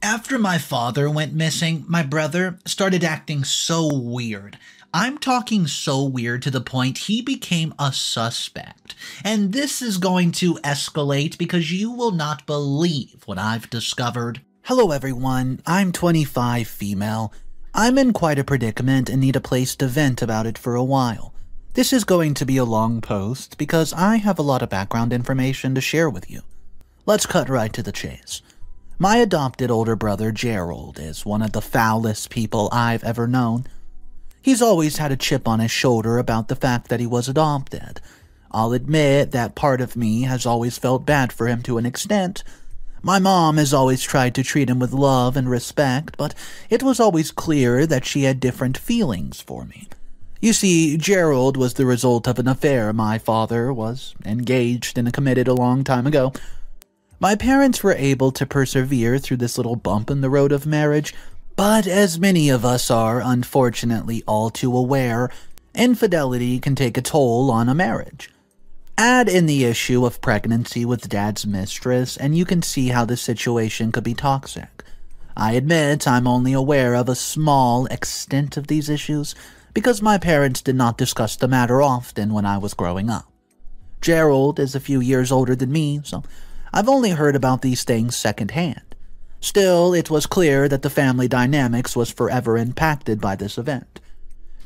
After my father went missing, my brother started acting so weird. I'm talking so weird to the point he became a suspect. And this is going to escalate because you will not believe what I've discovered. Hello everyone, I'm 25 female. I'm in quite a predicament and need a place to vent about it for a while. This is going to be a long post because I have a lot of background information to share with you. Let's cut right to the chase. My adopted older brother Gerald is one of the foulest people I've ever known. He's always had a chip on his shoulder about the fact that he was adopted. I'll admit that part of me has always felt bad for him to an extent. My mom has always tried to treat him with love and respect, but it was always clear that she had different feelings for me. You see, Gerald was the result of an affair my father was engaged and committed a long time ago. My parents were able to persevere through this little bump in the road of marriage, but as many of us are unfortunately all too aware, infidelity can take a toll on a marriage. Add in the issue of pregnancy with Dad's mistress, and you can see how the situation could be toxic. I admit I'm only aware of a small extent of these issues, because my parents did not discuss the matter often when I was growing up. Gerald is a few years older than me, so I've only heard about these things secondhand. Still, it was clear that the family dynamics was forever impacted by this event.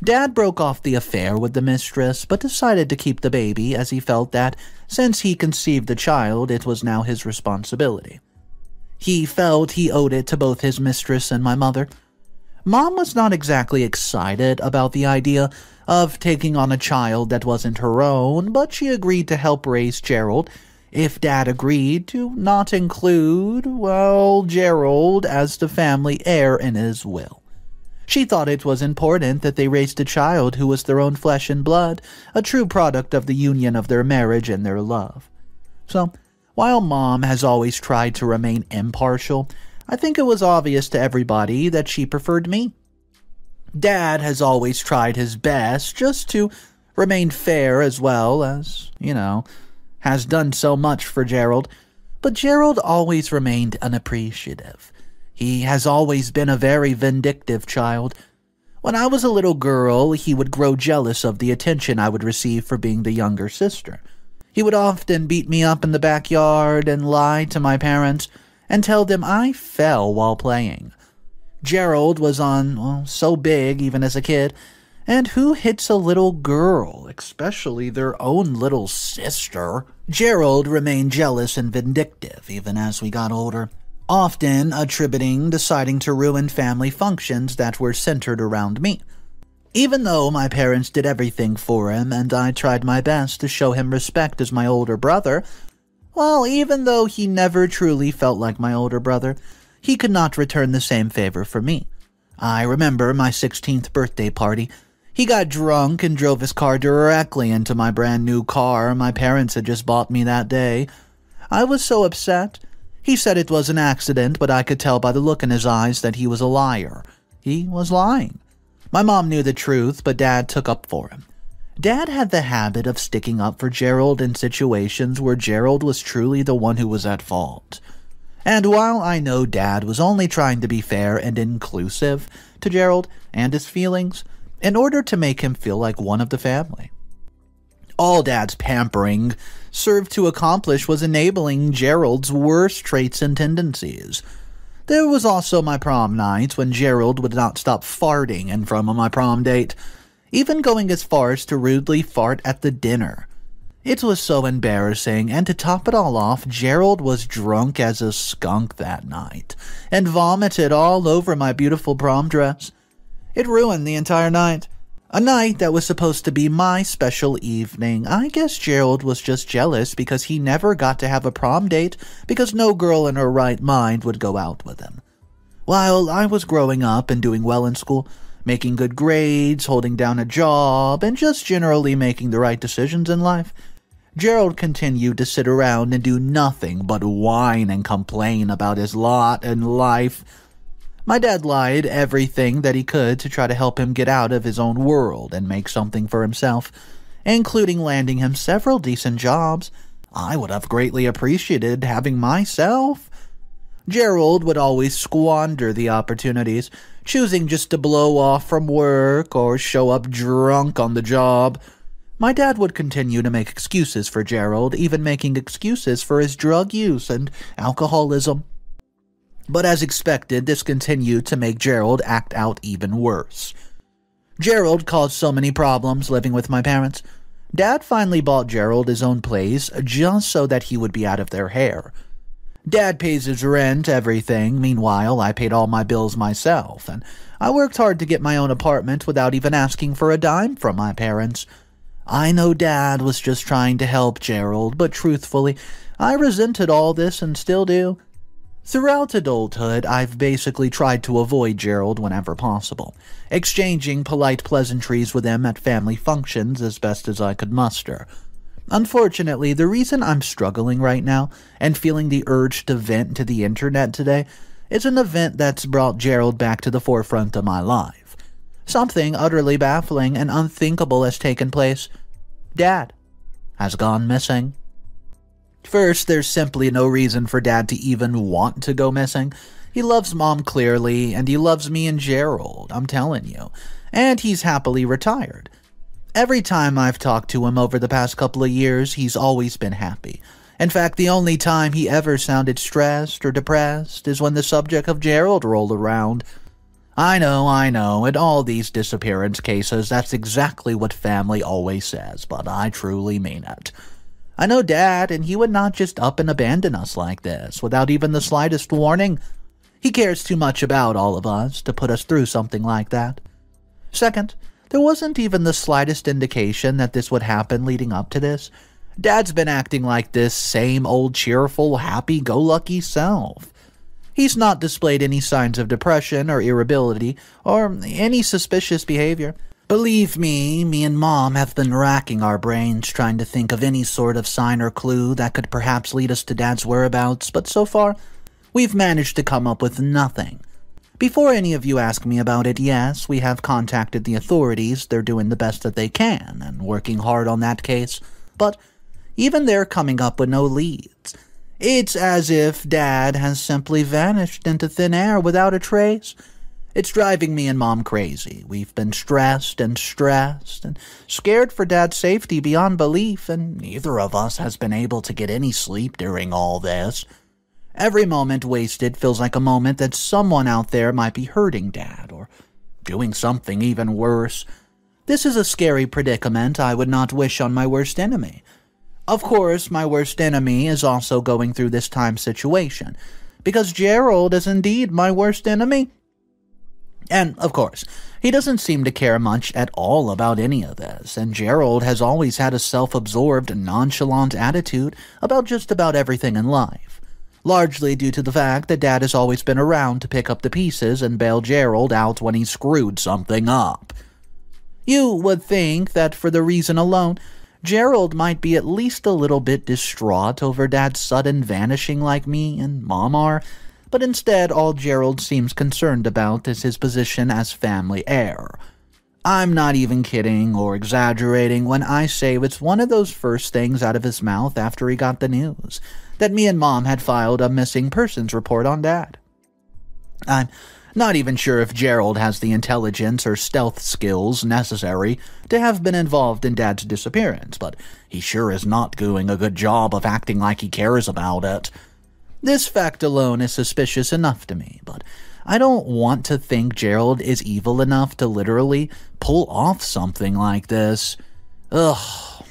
Dad broke off the affair with the mistress, but decided to keep the baby as he felt that, since he conceived the child, it was now his responsibility. He felt he owed it to both his mistress and my mother. Mom was not exactly excited about the idea of taking on a child that wasn't her own, but she agreed to help raise Gerald if Dad agreed to not include, well, Gerald as the family heir in his will. She thought it was important that they raised a child who was their own flesh and blood, a true product of the union of their marriage and their love. So, while Mom has always tried to remain impartial, I think it was obvious to everybody that she preferred me. Dad has always tried his best just to remain fair as well as, has done so much for Gerald, but Gerald always remained unappreciative. He has always been a very vindictive child. When I was a little girl, he would grow jealous of the attention I would receive for being the younger sister. He would often beat me up in the backyard and lie to my parents and tell them I fell while playing. Gerald was so big even as a kid, and who hits a little girl, especially their own little sister? Gerald remained jealous and vindictive even as we got older, often deciding to ruin family functions that were centered around me. Even though my parents did everything for him and I tried my best to show him respect as my older brother, even though he never truly felt like my older brother, he could not return the same favor for me. I remember my 16th birthday party. He got drunk and drove his car directly into my brand new car my parents had just bought me that day. I was so upset. He said it was an accident, but I could tell by the look in his eyes that he was a liar. He was lying. My mom knew the truth, but Dad took up for him. Dad had the habit of sticking up for Gerald in situations where Gerald was truly the one who was at fault. And while I know Dad was only trying to be fair and inclusive to Gerald and his feelings, in order to make him feel like one of the family, all Dad's pampering served to accomplish was enabling Gerald's worst traits and tendencies. There was also my prom nights when Gerald would not stop farting in front of my prom date, even going as far as to rudely fart at the dinner. It was so embarrassing, and to top it all off, Gerald was drunk as a skunk that night, and vomited all over my beautiful prom dress. It ruined the entire night. A night that was supposed to be my special evening. I guess Gerald was just jealous because he never got to have a prom date because no girl in her right mind would go out with him. While I was growing up and doing well in school, making good grades, holding down a job, and just generally making the right decisions in life, Gerald continued to sit around and do nothing but whine and complain about his lot in life. My dad lied everything that he could to try to help him get out of his own world and make something for himself, including landing him several decent jobs. I would have greatly appreciated having myself. Gerald would always squander the opportunities, choosing just to blow off from work or show up drunk on the job. My dad would continue to make excuses for Gerald, even making excuses for his drug use and alcoholism. But as expected, this continued to make Gerald act out even worse. Gerald caused so many problems living with my parents. Dad finally bought Gerald his own place just so that he would be out of their hair. Dad pays his rent, everything. Meanwhile, I paid all my bills myself, and I worked hard to get my own apartment without even asking for a dime from my parents. I know Dad was just trying to help Gerald, but truthfully, I resented all this and still do. Throughout adulthood, I've basically tried to avoid Gerald whenever possible, exchanging polite pleasantries with him at family functions as best as I could muster. Unfortunately, the reason I'm struggling right now and feeling the urge to vent to the internet today is an event that's brought Gerald back to the forefront of my life. Something utterly baffling and unthinkable has taken place. Dad has gone missing. First, there's simply no reason for Dad to even want to go missing. He loves Mom clearly, and he loves me and Gerald, I'm telling you. And he's happily retired. Every time I've talked to him over the past couple of years, he's always been happy. In fact, the only time he ever sounded stressed or depressed is when the subject of Gerald rolled around. I know, in all these disappearance cases, that's exactly what family always says, but I truly mean it. I know Dad, and he would not just up and abandon us like this, without even the slightest warning. He cares too much about all of us to put us through something like that. Second, there wasn't even the slightest indication that this would happen leading up to this. Dad's been acting like this same old cheerful, happy-go-lucky self. He's not displayed any signs of depression or irritability or any suspicious behavior. Believe me and Mom have been racking our brains trying to think of any sort of sign or clue that could perhaps lead us to Dad's whereabouts, but so far, we've managed to come up with nothing. Before any of you ask me about it, yes, we have contacted the authorities. They're doing the best that they can and working hard on that case. But even they're coming up with no leads. It's as if Dad has simply vanished into thin air without a trace. It's driving me and Mom crazy. We've been stressed and scared for Dad's safety beyond belief, and neither of us has been able to get any sleep during all this. Every moment wasted feels like a moment that someone out there might be hurting Dad, or doing something even worse. This is a scary predicament I would not wish on my worst enemy. Of course, my worst enemy is also going through this time situation, because Gerald is indeed my worst enemy. And, of course, he doesn't seem to care much at all about any of this, and Gerald has always had a self-absorbed, nonchalant attitude about just about everything in life. Largely due to the fact that Dad has always been around to pick up the pieces and bail Gerald out when he screwed something up. You would think that for the reason alone, Gerald might be at least a little bit distraught over Dad's sudden vanishing like me and Mom are, but instead all Gerald seems concerned about is his position as family heir. I'm not even kidding or exaggerating when I say it's one of those first things out of his mouth after he got the news that me and Mom had filed a missing persons report on Dad. I'm not even sure if Gerald has the intelligence or stealth skills necessary to have been involved in Dad's disappearance, but he sure is not doing a good job of acting like he cares about it. This fact alone is suspicious enough to me, but I don't want to think Gerald is evil enough to literally pull off something like this. Ugh.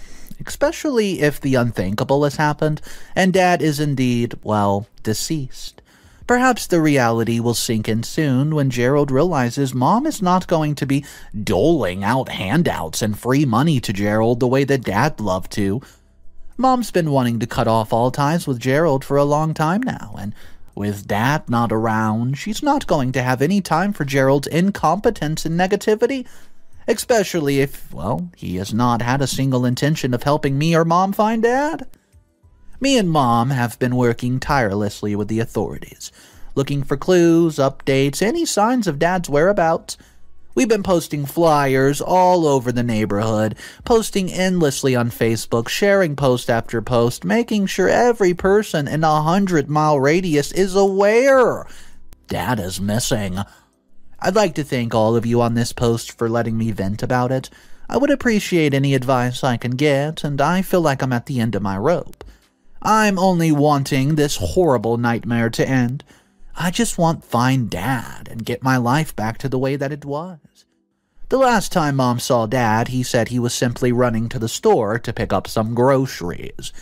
Especially if the unthinkable has happened, and Dad is indeed, well, deceased. Perhaps the reality will sink in soon when Gerald realizes Mom is not going to be doling out handouts and free money to Gerald the way that Dad loved to. Mom's been wanting to cut off all ties with Gerald for a long time now, and with Dad not around, she's not going to have any time for Gerald's incompetence and negativity, especially if, well, he has not had a single intention of helping me or Mom find Dad. Me and Mom have been working tirelessly with the authorities, looking for clues, updates, any signs of Dad's whereabouts. We've been posting flyers all over the neighborhood, posting endlessly on Facebook, sharing post after post, making sure every person in a 100-mile radius is aware Dad is missing. I'd like to thank all of you on this post for letting me vent about it. I would appreciate any advice I can get, and I feel like I'm at the end of my rope. I'm only wanting this horrible nightmare to end. I just want to find Dad and get my life back to the way that it was. The last time Mom saw Dad, he said he was simply running to the store to pick up some groceries.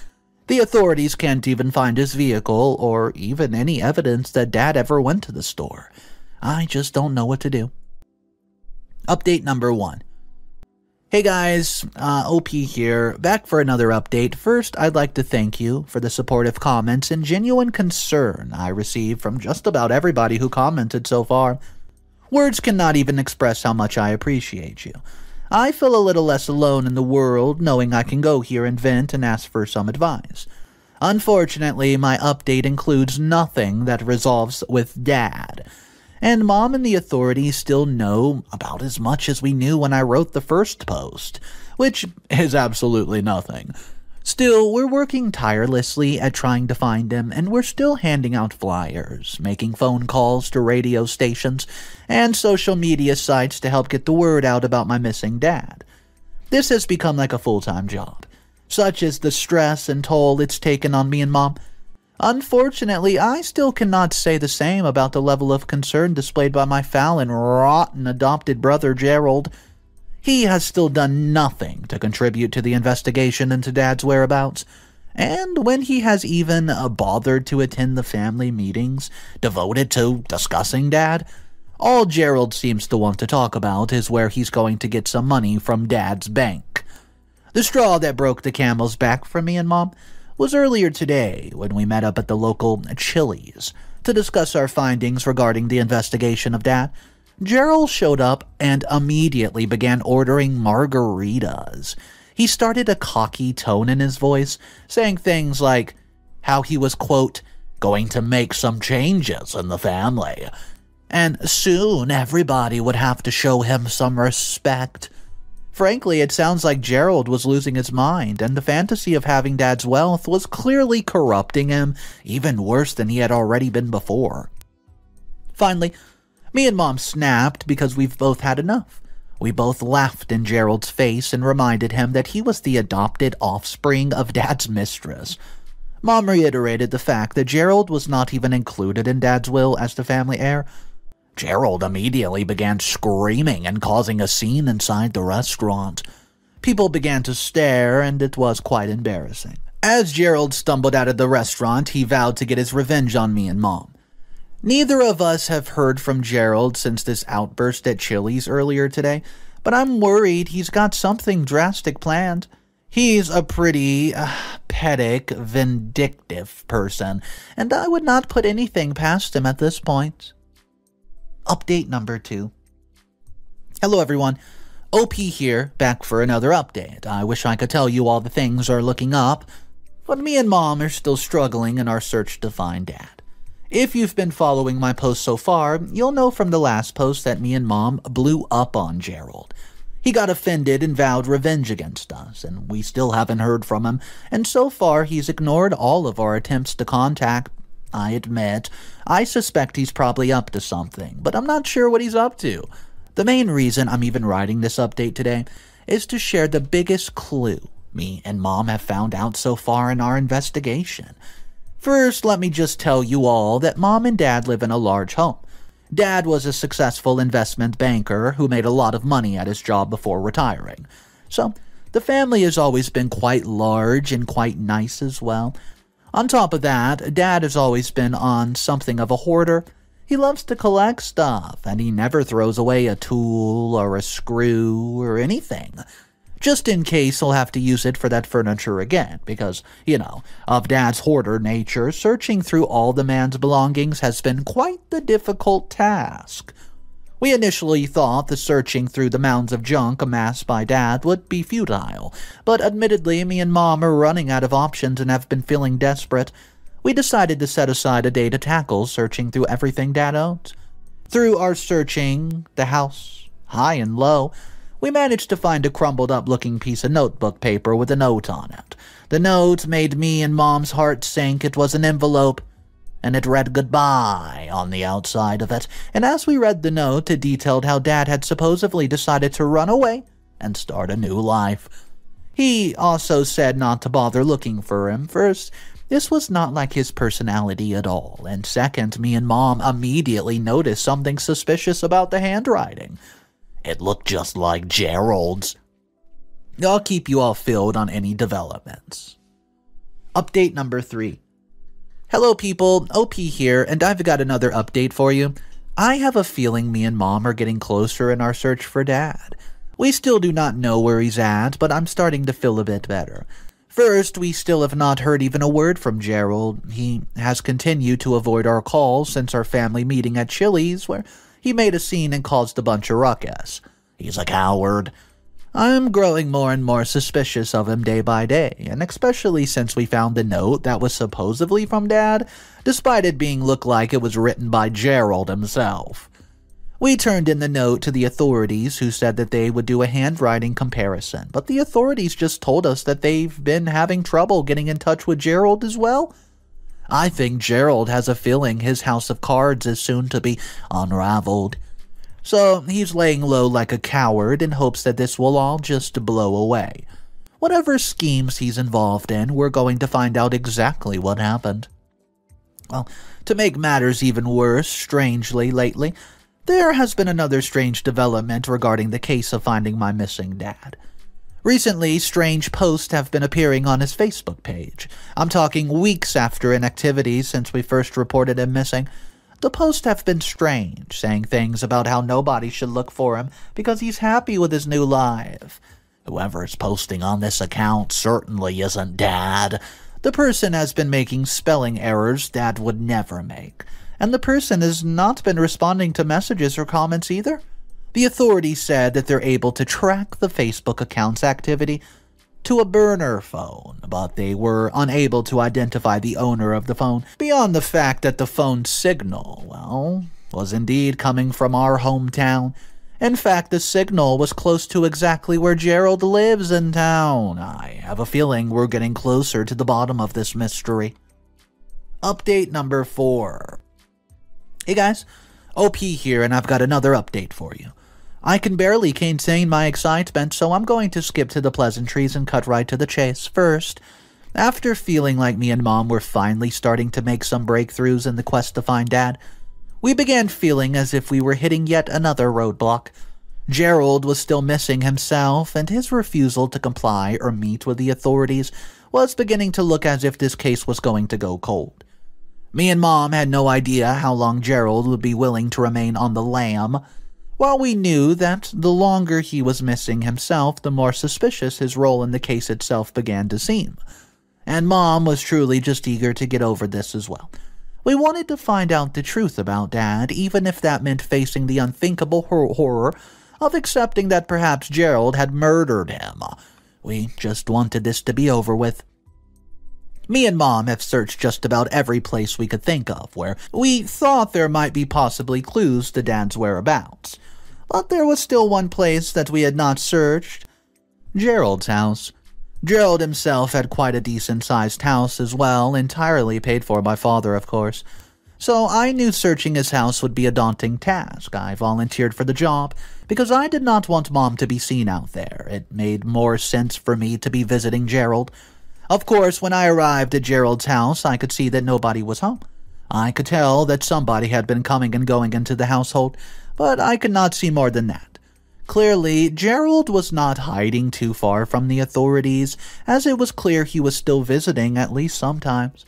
The authorities can't even find his vehicle or even any evidence that Dad ever went to the store. I just don't know what to do. Update number 1. Hey guys, OP here, back for another update. First, I'd like to thank you for the supportive comments and genuine concern I received from just about everybody who commented so far. Words cannot even express how much I appreciate you. I feel a little less alone in the world knowing I can go here and vent and ask for some advice. Unfortunately, my update includes nothing that resolves with Dad. And Mom and the authorities still know about as much as we knew when I wrote the first post, which is absolutely nothing. Still, we're working tirelessly at trying to find him, and we're still handing out flyers, making phone calls to radio stations and social media sites to help get the word out about my missing dad. This has become like a full-time job. Such is the stress and toll it's taken on me and Mom. Unfortunately, I still cannot say the same about the level of concern displayed by my foul and rotten adopted brother, Gerald. He has still done nothing to contribute to the investigation into Dad's whereabouts, and when he has even bothered to attend the family meetings devoted to discussing Dad, all Gerald seems to want to talk about is where he's going to get some money from Dad's bank. The straw that broke the camel's back for me and Mom was earlier today when we met up at the local Chili's to discuss our findings regarding the investigation of Dad. Gerald showed up and immediately began ordering margaritas. He started a cocky tone in his voice, saying things like how he was, quote, going to make some changes in the family, and soon everybody would have to show him some respect. Frankly, it sounds like Gerald was losing his mind, and the fantasy of having Dad's wealth was clearly corrupting him, even worse than he had already been before. Finally, me and Mom snapped because we've both had enough. We both laughed in Gerald's face and reminded him that he was the adopted offspring of Dad's mistress. Mom reiterated the fact that Gerald was not even included in Dad's will as the family heir. Gerald immediately began screaming and causing a scene inside the restaurant. People began to stare, and it was quite embarrassing. As Gerald stumbled out of the restaurant, he vowed to get his revenge on me and Mom. Neither of us have heard from Gerald since this outburst at Chili's earlier today, but I'm worried he's got something drastic planned. He's a pretty pedantic, vindictive person, and I would not put anything past him at this point. Update number 2. Hello everyone, OP here, back for another update. I wish I could tell you all the things are looking up, but me and Mom are still struggling in our search to find Dad. If you've been following my post so far, you'll know from the last post that me and Mom blew up on Gerald. He got offended and vowed revenge against us, and we still haven't heard from him, and so far he's ignored all of our attempts to contact. I admit, I suspect he's probably up to something, but I'm not sure what he's up to. The main reason I'm even writing this update today is to share the biggest clue me and Mom have found out so far in our investigation. First, let me just tell you all that Mom and Dad live in a large home. Dad was a successful investment banker who made a lot of money at his job before retiring. So, the family has always been quite large and quite nice as well. On top of that, Dad has always been on something of a hoarder. He loves to collect stuff, and he never throws away a tool or a screw or anything. Just in case he'll have to use it for that furniture again, because, of Dad's hoarder nature, searching through all the man's belongings has been quite the difficult task. We initially thought the searching through the mounds of junk amassed by Dad would be futile, but admittedly me and Mom are running out of options and have been feeling desperate. We decided to set aside a day to tackle searching through everything Dad owns. Through our searching, the house, High and low, we managed to find a crumbled-up-looking piece of notebook paper with a note on it. The note made me and Mom's heart sink. It was an envelope, and it read goodbye on the outside of it. And as we read the note, it detailed how Dad had supposedly decided to run away and start a new life. He also said not to bother looking for him. First, this was not like his personality at all, and second, me and Mom immediately noticed something suspicious about the handwriting. It looked just like Gerald's. I'll keep you all filled on any developments. Update number 3. Hello people, OP here, and I've got another update for you. I have a feeling me and Mom are getting closer in our search for Dad. We still do not know where he's at, but I'm starting to feel a bit better. First, we still have not heard even a word from Gerald. He has continued to avoid our calls since our family meeting at Chili's, where he made a scene and caused a bunch of ruckus. He's a coward. I'm growing more and more suspicious of him day by day, and especially since we found the note that was supposedly from Dad, despite it being look like it was written by Gerald himself. We turned in the note to the authorities, who said that they would do a handwriting comparison, but the authorities just told us that they've been having trouble getting in touch with Gerald as well. I think Gerald has a feeling his house of cards is soon to be unraveled. So he's laying low like a coward in hopes that this will all just blow away. Whatever schemes he's involved in, we're going to find out exactly what happened. Well, to make matters even worse, strangely, lately, there has been another strange development regarding the case of finding my missing dad. Recently, strange posts have been appearing on his Facebook page. I'm talking weeks after inactivity since we first reported him missing. The posts have been strange, saying things about how nobody should look for him because he's happy with his new life. Whoever is posting on this account certainly isn't Dad. The person has been making spelling errors Dad would never make. And the person has not been responding to messages or comments either. The authorities said that they're able to track the Facebook account's activity to a burner phone, but they were unable to identify the owner of the phone beyond the fact that the phone's signal, well, was indeed coming from our hometown. In fact, the signal was close to exactly where Gerald lives in town. I have a feeling we're getting closer to the bottom of this mystery. Update number 4. Hey guys, OP here, and I've got another update for you. I can barely contain my excitement, so I'm going to skip to the pleasantries and cut right to the chase. First, after feeling like me and Mom were finally starting to make some breakthroughs in the quest to find Dad, we began feeling as if we were hitting yet another roadblock. Gerald was still missing himself, and his refusal to comply or meet with the authorities was beginning to look as if this case was going to go cold. Me and Mom had no idea how long Gerald would be willing to remain on the lam. While we knew that the longer he was missing himself, the more suspicious his role in the case itself began to seem. And Mom was truly just eager to get over this as well. We wanted to find out the truth about Dad, even if that meant facing the unthinkable horror of accepting that perhaps Gerald had murdered him. We just wanted this to be over with. Me and Mom have searched just about every place we could think of where we thought there might be possibly clues to Dad's whereabouts. But there was still one place that we had not searched: Gerald's house. Gerald himself had quite a decent-sized house as well, entirely paid for by Father, of course. So I knew searching his house would be a daunting task. I volunteered for the job because I did not want Mom to be seen out there. It made more sense for me to be visiting Gerald. Of course, when I arrived at Gerald's house, I could see that nobody was home. I could tell that somebody had been coming and going into the household, but I could not see more than that. Clearly, Gerald was not hiding too far from the authorities, as it was clear he was still visiting at least sometimes.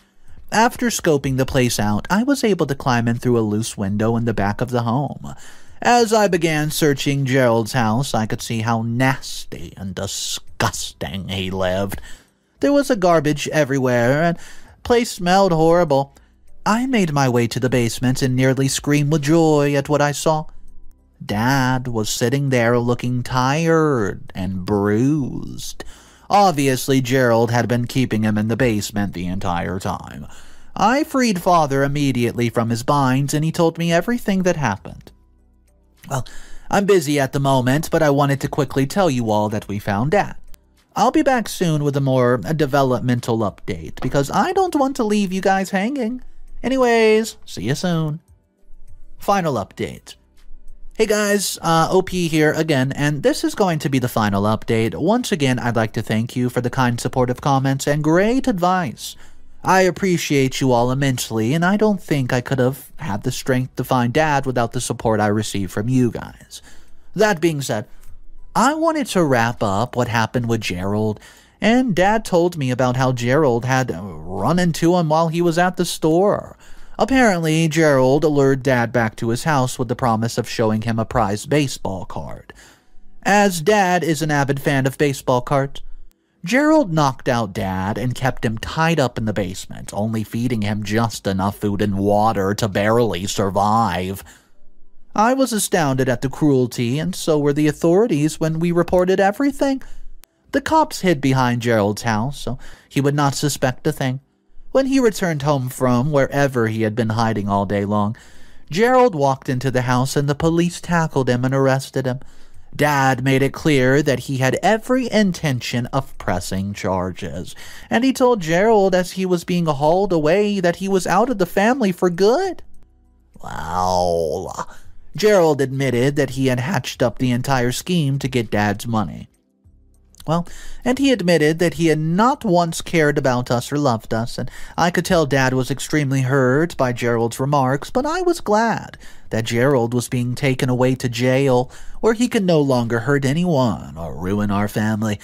After scoping the place out, I was able to climb in through a loose window in the back of the home. As I began searching Gerald's house, I could see how nasty and disgusting he lived. There was a garbage everywhere, and the place smelled horrible. I made my way to the basement and nearly screamed with joy at what I saw. Dad was sitting there looking tired and bruised. Obviously, Gerald had been keeping him in the basement the entire time. I freed Father immediately from his binds, and he told me everything that happened. Well, I'm busy at the moment, but I wanted to quickly tell you all that we found Dad. I'll be back soon with a more developmental update, because I don't want to leave you guys hanging. Anyways, see you soon. Final update. Hey guys, OP here again, and this is going to be the final update. Once again, I'd like to thank you for the kind supportive comments and great advice. I appreciate you all immensely, and I don't think I could have had the strength to find Dad without the support I received from you guys. That being said, I wanted to wrap up what happened with Gerald, and Dad told me about how Gerald had run into him while he was at the store. Apparently, Gerald lured Dad back to his house with the promise of showing him a prized baseball card. As Dad is an avid fan of baseball cards, Gerald knocked out Dad and kept him tied up in the basement, only feeding him just enough food and water to barely survive. I was astounded at the cruelty, and so were the authorities when we reported everything. The cops hid behind Gerald's house, so he would not suspect a thing. When he returned home from wherever he had been hiding all day long, Gerald walked into the house and the police tackled him and arrested him. Dad made it clear that he had every intention of pressing charges, and he told Gerald as he was being hauled away that he was out of the family for good. Wow. Gerald admitted that he had hatched up the entire scheme to get Dad's money. Well, and he admitted that he had not once cared about us or loved us, and I could tell Dad was extremely hurt by Gerald's remarks, but I was glad that Gerald was being taken away to jail, where he could no longer hurt anyone or ruin our family.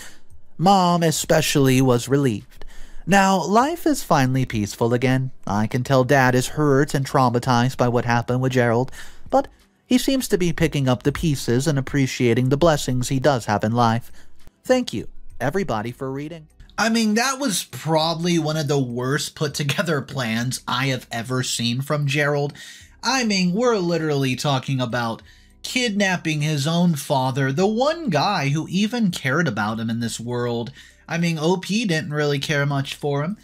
Mom especially was relieved. Now, life is finally peaceful again. I can tell Dad is hurt and traumatized by what happened with Gerald, but he seems to be picking up the pieces and appreciating the blessings he does have in life. Thank you, everybody, for reading. I mean, that was probably one of the worst put-together plans I have ever seen from Gerald. I mean, we're literally talking about kidnapping his own father, the one guy who even cared about him in this world. I mean, OP didn't really care much for him.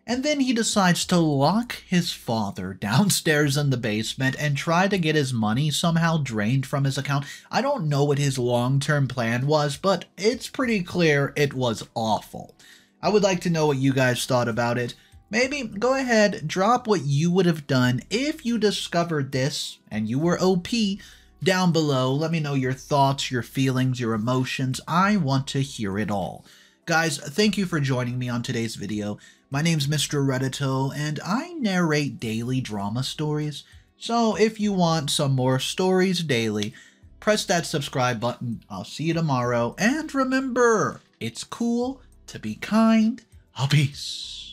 And then he decides to lock his father downstairs in the basement and try to get his money somehow drained from his account. I don't know what his long-term plan was, but it's pretty clear it was awful. I would like to know what you guys thought about it. Maybe go ahead, drop what you would have done if you discovered this and you were OP down below. Let me know your thoughts, your feelings, your emotions. I want to hear it all. Guys, thank you for joining me on today's video. My name's Mr. Reddito, and I narrate daily drama stories. So if you want some more stories daily, press that subscribe button. I'll see you tomorrow. And remember, it's cool to be kind. Peace.